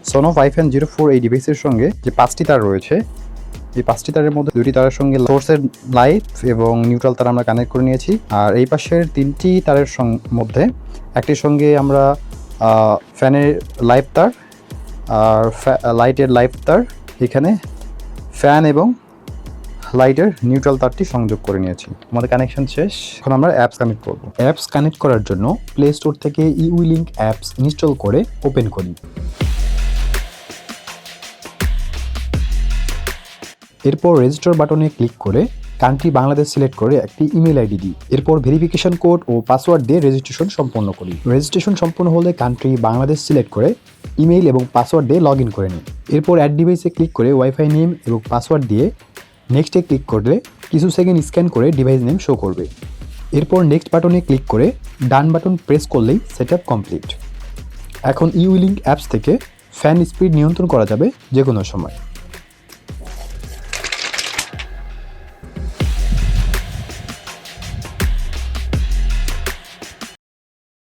সোনফ i-Fan04 এই ডিভাইসের সঙ্গে যে 5টি তার রয়েছে, এই 5টি তারের মধ্যে 2টি তারের সঙ্গে সোর্সের লাইট এবং নিউট্রাল তার আমরা কানেক্ট করে নিয়েছি। আর এই পাশের 3টি তারের মধ্যে একটির সঙ্গে আমরা ফ্যানের লাইভ তার আর লাইটের লাইভ তার, এখানে ফ্যান এবং লাইটের নিউট্রাল তারটি সংযোগ করে নিয়েছি। আমাদের কানেকশন শেষ। এখন আমরা অ্যাপস কানেক্ট করব। অ্যাপস কানেক্ট করার জন্য প্লে স্টোর থেকে ইউলিঙ্ক অ্যাপস ইনস্টল করে ওপেন করি। এরপর রেজিস্টার বাটনে ক্লিক করে কান্ট্রি বাংলাদেশ সিলেক্ট করে একটি ইমেল আইডি দিই। এরপর ভেরিফিকেশন কোড ও পাসওয়ার্ড দিয়ে রেজিস্ট্রেশন সম্পন্ন করি। রেজিস্ট্রেশন সম্পন্ন হলে কান্ট্রি বাংলাদেশ সিলেক্ট করে ইমেইল এবং পাসওয়ার্ড দিয়ে লগ ইন করে নিই। এরপর অ্যাড ডিভাইসে ক্লিক করে ওয়াইফাই নেম এবং পাসওয়ার্ড দিয়ে নেক্সটে ক্লিক করলে কিছু সেকেন্ড স্ক্যান করে ডিভাইস নেম শো করবে। এরপর নেক্সট বাটনে ক্লিক করে ডান বাটন প্রেস করলেই সেটআপ কমপ্লিট। এখন ইউলিঙ্ক অ্যাপস থেকে ফ্যান স্পিড নিয়ন্ত্রণ করা যাবে যে কোনো সময়।